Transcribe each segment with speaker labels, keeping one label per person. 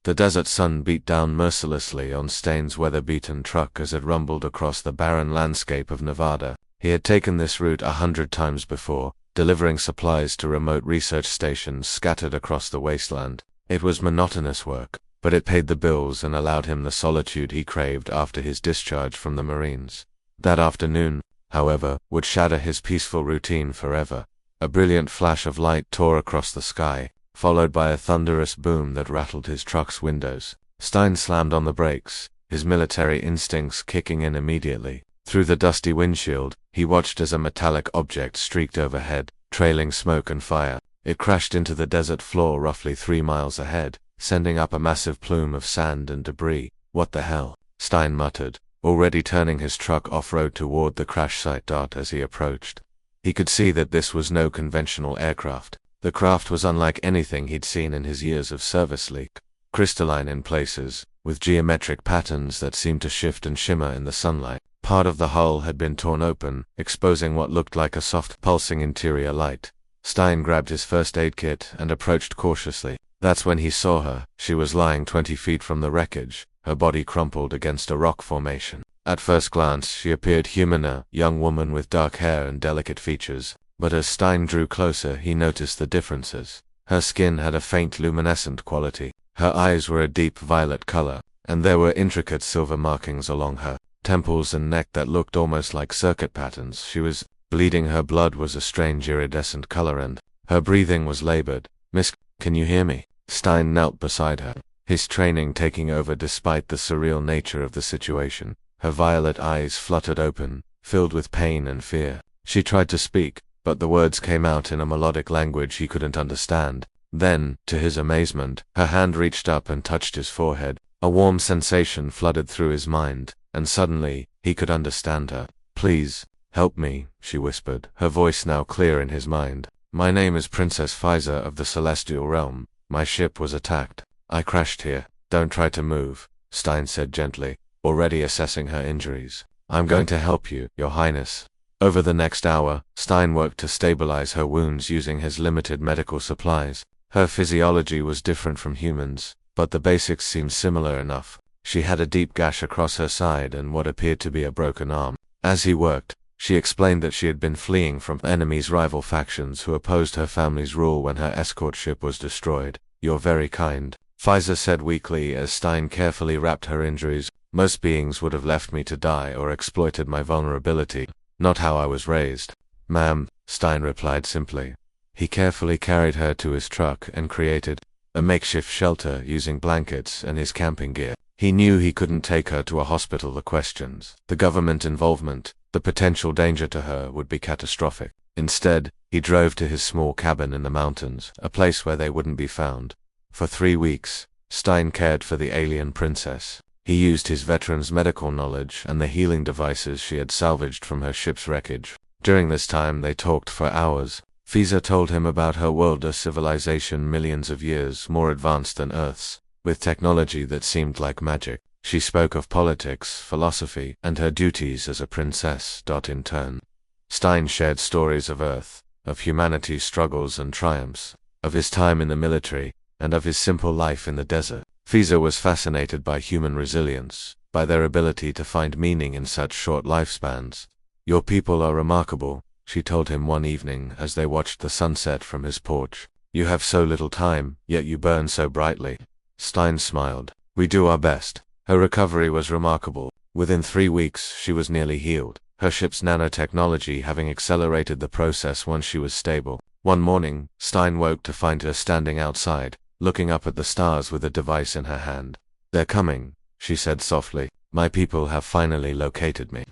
Speaker 1: The desert sun beat down mercilessly on Stain's weather-beaten truck as it rumbled across the barren landscape of Nevada. He had taken this route 100 times before, delivering supplies to remote research stations scattered across the wasteland. It was monotonous work, but it paid the bills and allowed him the solitude he craved after his discharge from the Marines. That afternoon, however, would shatter his peaceful routine forever. A brilliant flash of light tore across the sky, followed by a thunderous boom that rattled his truck's windows. Stein slammed on the brakes, his military instincts kicking in immediately. Through the dusty windshield, he watched as a metallic object streaked overhead, trailing smoke and fire. It crashed into the desert floor roughly 3 miles ahead, sending up a massive plume of sand and debris. "What the hell?" Stein muttered, already turning his truck off-road toward the crash site. As he approached, he could see that this was no conventional aircraft. The craft was unlike anything he'd seen in his years of service, sleek, crystalline in places, with geometric patterns that seemed to shift and shimmer in the sunlight. Part of the hull had been torn open, exposing what looked like a soft, pulsing interior light. Stein grabbed his first aid kit and approached cautiously. That's when he saw her. She was lying 20 feet from the wreckage, her body crumpled against a rock formation. At first glance, she appeared human, a young woman with dark hair and delicate features. But as Stein drew closer, he noticed the differences. Her skin had a faint luminescent quality. Her eyes were a deep violet color, and there were intricate silver markings along her temples and neck that looked almost like circuit patterns. She was bleeding. Her blood was a strange iridescent color and her breathing was labored. "Miss, can you hear me?" Stein knelt beside her, his training taking over despite the surreal nature of the situation. Her violet eyes fluttered open, filled with pain and fear. She tried to speak, but the words came out in a melodic language he couldn't understand. Then, to his amazement, her hand reached up and touched his forehead. A warm sensation flooded through his mind, and suddenly, he could understand her. "Please, help me," she whispered, her voice now clear in his mind. "My name is Princess Pfizer of the Celestial Realm. My ship was attacked. I crashed here. Don't try to move," Stein said gently, already assessing her injuries. "I'm going to help you, Your Highness." Over the next hour, Stein worked to stabilize her wounds using his limited medical supplies. Her physiology was different from humans, but the basics seemed similar enough. She had a deep gash across her side and what appeared to be a broken arm. As he worked, she explained that she had been fleeing from enemies' rival factions who opposed her family's rule when her escort ship was destroyed. "You're very kind," Pfizer said weakly as Stein carefully wrapped her injuries. "Most beings would have left me to die or exploited my vulnerability. Not how I was raised." "Ma'am," Stein replied simply. He carefully carried her to his truck and created a makeshift shelter using blankets and his camping gear. He knew he couldn't take her to a hospital. The questions, the government involvement, the potential danger to her would be catastrophic. Instead, he drove to his small cabin in the mountains, a place where they wouldn't be found. For 3 weeks, Stein cared for the alien princess. He used his veteran's medical knowledge and the healing devices she had salvaged from her ship's wreckage. During this time, they talked for hours. Pfizer told him about her world, a civilization millions of years more advanced than Earth's, with technology that seemed like magic. She spoke of politics, philosophy, and her duties as a princess. In turn, Stein shared stories of Earth, of humanity's struggles and triumphs, of his time in the military, and of his simple life in the desert. Pfizer was fascinated by human resilience, by their ability to find meaning in such short lifespans. "Your people are remarkable," she told him one evening as they watched the sunset from his porch. "You have so little time, yet you burn so brightly." Stein smiled. "We do our best." Her recovery was remarkable. Within 3 weeks, she was nearly healed, her ship's nanotechnology having accelerated the process once she was stable. One morning, Stein woke to find her standing outside, looking up at the stars with a device in her hand. "They're coming," she said softly. "My people have finally located me."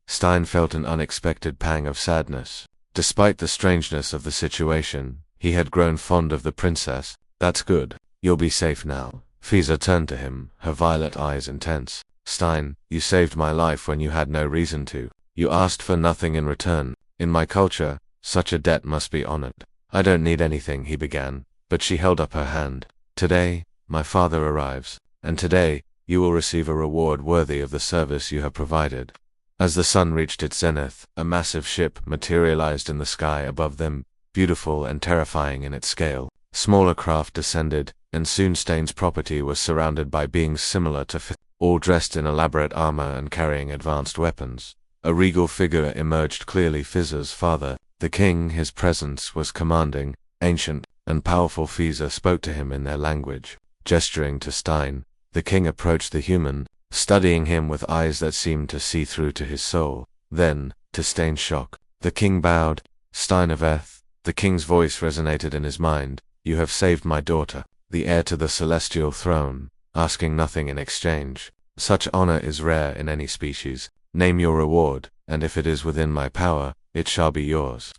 Speaker 1: Stein felt an unexpected pang of sadness. Despite the strangeness of the situation, he had grown fond of the princess. "That's good. You'll be safe now." Pfizer turned to him, her violet eyes intense. "Stein, you saved my life when you had no reason to. You asked for nothing in return. In my culture, such a debt must be honored." "I don't need anything," he began, but she held up her hand. "Today, my father arrives, and today, you will receive a reward worthy of the service you have provided." As the sun reached its zenith, a massive ship materialized in the sky above them, beautiful and terrifying in its scale. Smaller craft descended, and soon Stain's property was surrounded by beings similar to all dressed in elaborate armor and carrying advanced weapons. A regal figure emerged clearly. Fizer's father, the king. His presence was commanding, ancient, and powerful. Fizer spoke to him in their language. Gesturing to Stein, the king approached the human, studying him with eyes that seemed to see through to his soul. Then, to Stein's shock, the king bowed. Stein of Eth, the king's voice resonated in his mind. You have saved my daughter, the heir to the celestial throne, asking nothing in exchange. Such honor is rare in any species. Name your reward, and if it is within my power, it shall be yours.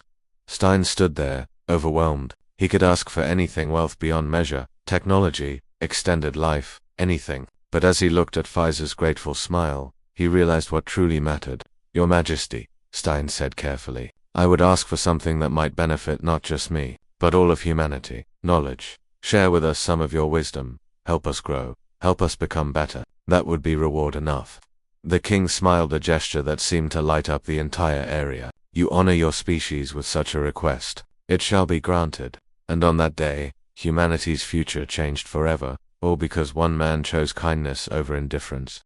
Speaker 1: Stein stood there, overwhelmed. He could ask for anything: wealth beyond measure, technology, extended life, anything. But as he looked at Fizer's grateful smile, he realized what truly mattered. Your Majesty, Stein said carefully, I would ask for something that might benefit not just me, but all of humanity. Knowledge. Share with us some of your wisdom. Help us grow. Help us become better. That would be reward enough. The king smiled, a gesture that seemed to light up the entire area. You honor your species with such a request. It shall be granted. And on that day, humanity's future changed forever, all because one man chose kindness over indifference.